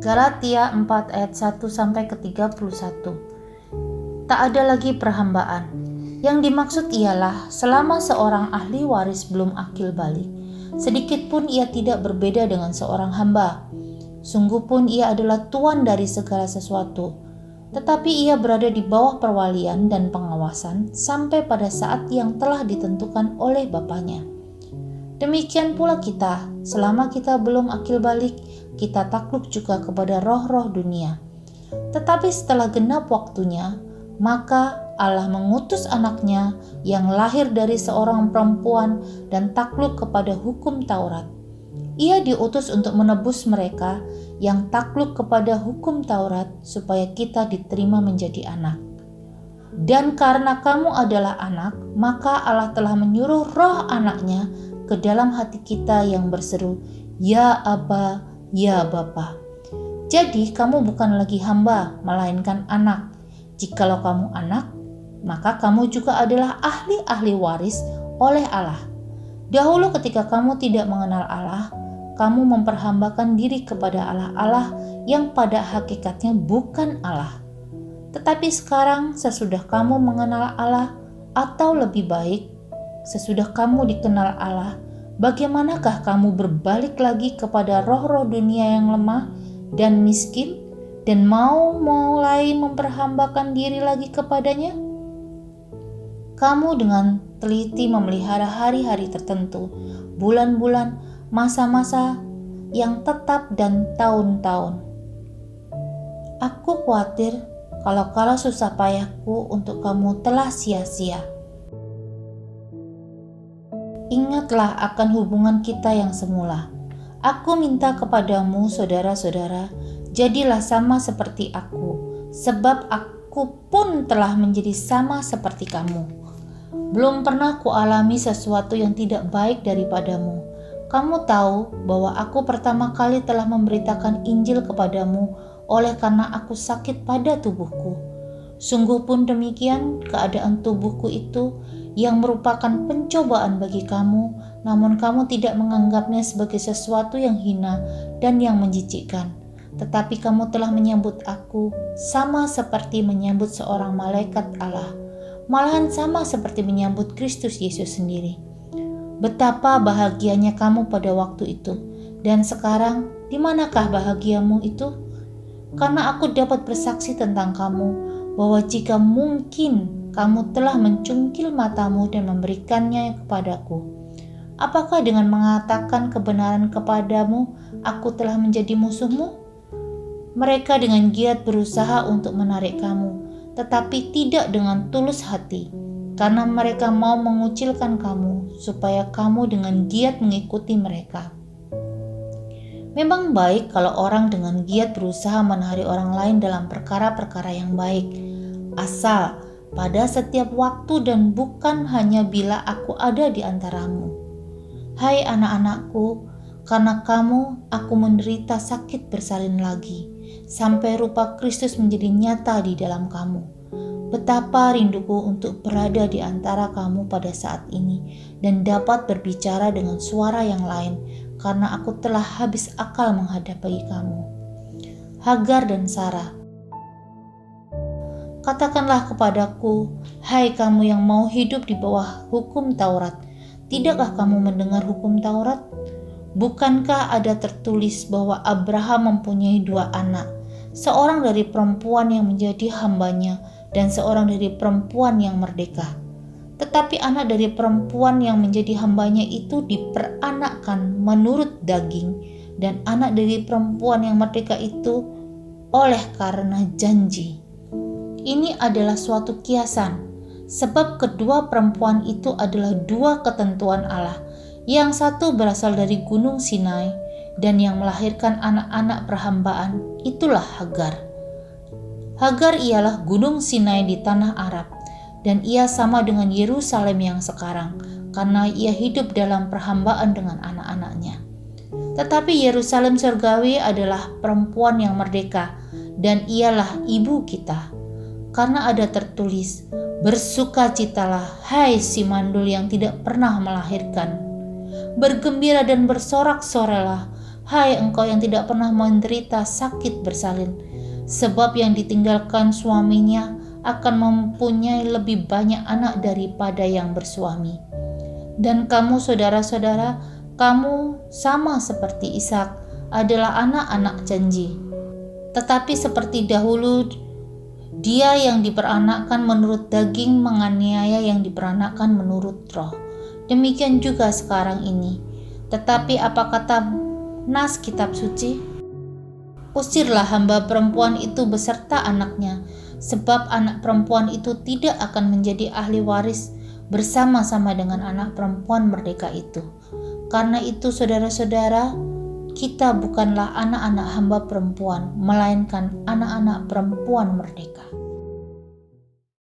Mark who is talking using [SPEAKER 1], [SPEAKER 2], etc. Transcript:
[SPEAKER 1] Galatia 4 ayat 1-31. Tak ada lagi perhambaan. Yang dimaksud ialah selama seorang ahli waris belum akil balik, sedikit pun ia tidak berbeda dengan seorang hamba. Sungguh pun ia adalah tuan dari segala sesuatu, tetapi ia berada di bawah perwalian dan pengawasan sampai pada saat yang telah ditentukan oleh Bapaknya. Demikian pula kita, selama kita belum akil balik, kita takluk juga kepada roh-roh dunia. Tetapi setelah genap waktunya, maka Allah mengutus anaknya yang lahir dari seorang perempuan dan takluk kepada hukum Taurat. Ia diutus untuk menebus mereka yang takluk kepada hukum Taurat supaya kita diterima menjadi anak. Dan karena kamu adalah anak, maka Allah telah menyuruh roh anaknya ke dalam hati kita yang berseru, "Ya Aba, ya Bapa." Jadi kamu bukan lagi hamba, melainkan anak. Jikalau kamu anak, maka kamu juga adalah ahli-ahli waris oleh Allah. Dahulu ketika kamu tidak mengenal Allah, kamu memperhambakan diri kepada Allah yang pada hakikatnya bukan Allah. Tetapi sekarang sesudah kamu mengenal Allah, atau lebih baik, sesudah kamu dikenal Allah, bagaimanakah kamu berbalik lagi kepada roh-roh dunia yang lemah dan miskin dan mau mulai memperhambakan diri lagi kepadanya? Kamu dengan teliti memelihara hari-hari tertentu, bulan-bulan, masa-masa yang tetap dan tahun-tahun. Aku khawatir kalau susah payahku untuk kamu telah sia-sia. Ingatlah akan hubungan kita yang semula. Aku minta kepadamu, saudara-saudara, jadilah sama seperti aku, sebab aku pun telah menjadi sama seperti kamu. Belum pernah kualami sesuatu yang tidak baik daripadamu. Kamu tahu bahwa aku pertama kali telah memberitakan Injil kepadamu oleh karena aku sakit pada tubuhku. Sungguh pun demikian keadaan tubuhku itu yang merupakan pencobaan bagi kamu, namun kamu tidak menganggapnya sebagai sesuatu yang hina dan yang menjijikkan. Tetapi kamu telah menyambut aku sama seperti menyambut seorang malaikat Allah, malahan sama seperti menyambut Kristus Yesus sendiri. Betapa bahagianya kamu pada waktu itu, dan sekarang di manakah bahagiamu itu? Karena aku dapat bersaksi tentang kamu, bahwa jika mungkin kamu telah mencungkil matamu dan memberikannya kepadaku. Apakah dengan mengatakan kebenaran kepadamu, aku telah menjadi musuhmu? Mereka dengan giat berusaha untuk menarik kamu, tetapi tidak dengan tulus hati, karena mereka mau mengucilkan kamu, supaya kamu dengan giat mengikuti mereka. Memang baik kalau orang dengan giat berusaha menarik orang lain dalam perkara-perkara yang baik, asal pada setiap waktu dan bukan hanya bila aku ada di antaramu. Hai anak-anakku, karena kamu aku menderita sakit bersalin lagi, sampai rupa Kristus menjadi nyata di dalam kamu. Betapa rinduku untuk berada di antara kamu pada saat ini dan dapat berbicara dengan suara yang lain, karena aku telah habis akal menghadapi kamu. Hagar dan Sarah. Katakanlah kepadaku, hai kamu yang mau hidup di bawah hukum Taurat, tidakkah kamu mendengar hukum Taurat? Bukankah ada tertulis bahwa Abraham mempunyai 2 anak, seorang dari perempuan yang menjadi hambanya dan seorang dari perempuan yang merdeka? Tetapi anak dari perempuan yang menjadi hambanya itu diperanakkan menurut daging, dan anak dari perempuan yang merdeka itu oleh karena janji. Ini adalah suatu kiasan, sebab kedua perempuan itu adalah 2 ketentuan Allah. Yang satu berasal dari Gunung Sinai, dan yang melahirkan anak-anak perhambaan itulah Hagar. Hagar ialah Gunung Sinai di tanah Arab, dan ia sama dengan Yerusalem yang sekarang, karena ia hidup dalam perhambaan dengan anak-anaknya. Tetapi Yerusalem surgawi adalah perempuan yang merdeka, dan ialah ibu kita. Karena ada tertulis, bersukacitalah hai si mandul yang tidak pernah melahirkan. Bergembira dan bersorak-soralah Hai engkau yang tidak pernah menderita sakit bersalin, sebab yang ditinggalkan suaminya akan mempunyai lebih banyak anak daripada yang bersuami. Dan kamu saudara-saudara, kamu sama seperti Ishak, adalah anak-anak janji. Tetapi seperti dahulu, dia yang diperanakkan menurut daging menganiaya yang diperanakkan menurut roh. Demikian juga sekarang ini. Tetapi apa kata nas kitab suci? Usirlah hamba perempuan itu beserta anaknya, sebab anak perempuan itu tidak akan menjadi ahli waris bersama-sama dengan anak perempuan merdeka itu. Karena itu saudara-saudara, kita bukanlah anak-anak hamba perempuan, melainkan anak-anak perempuan merdeka.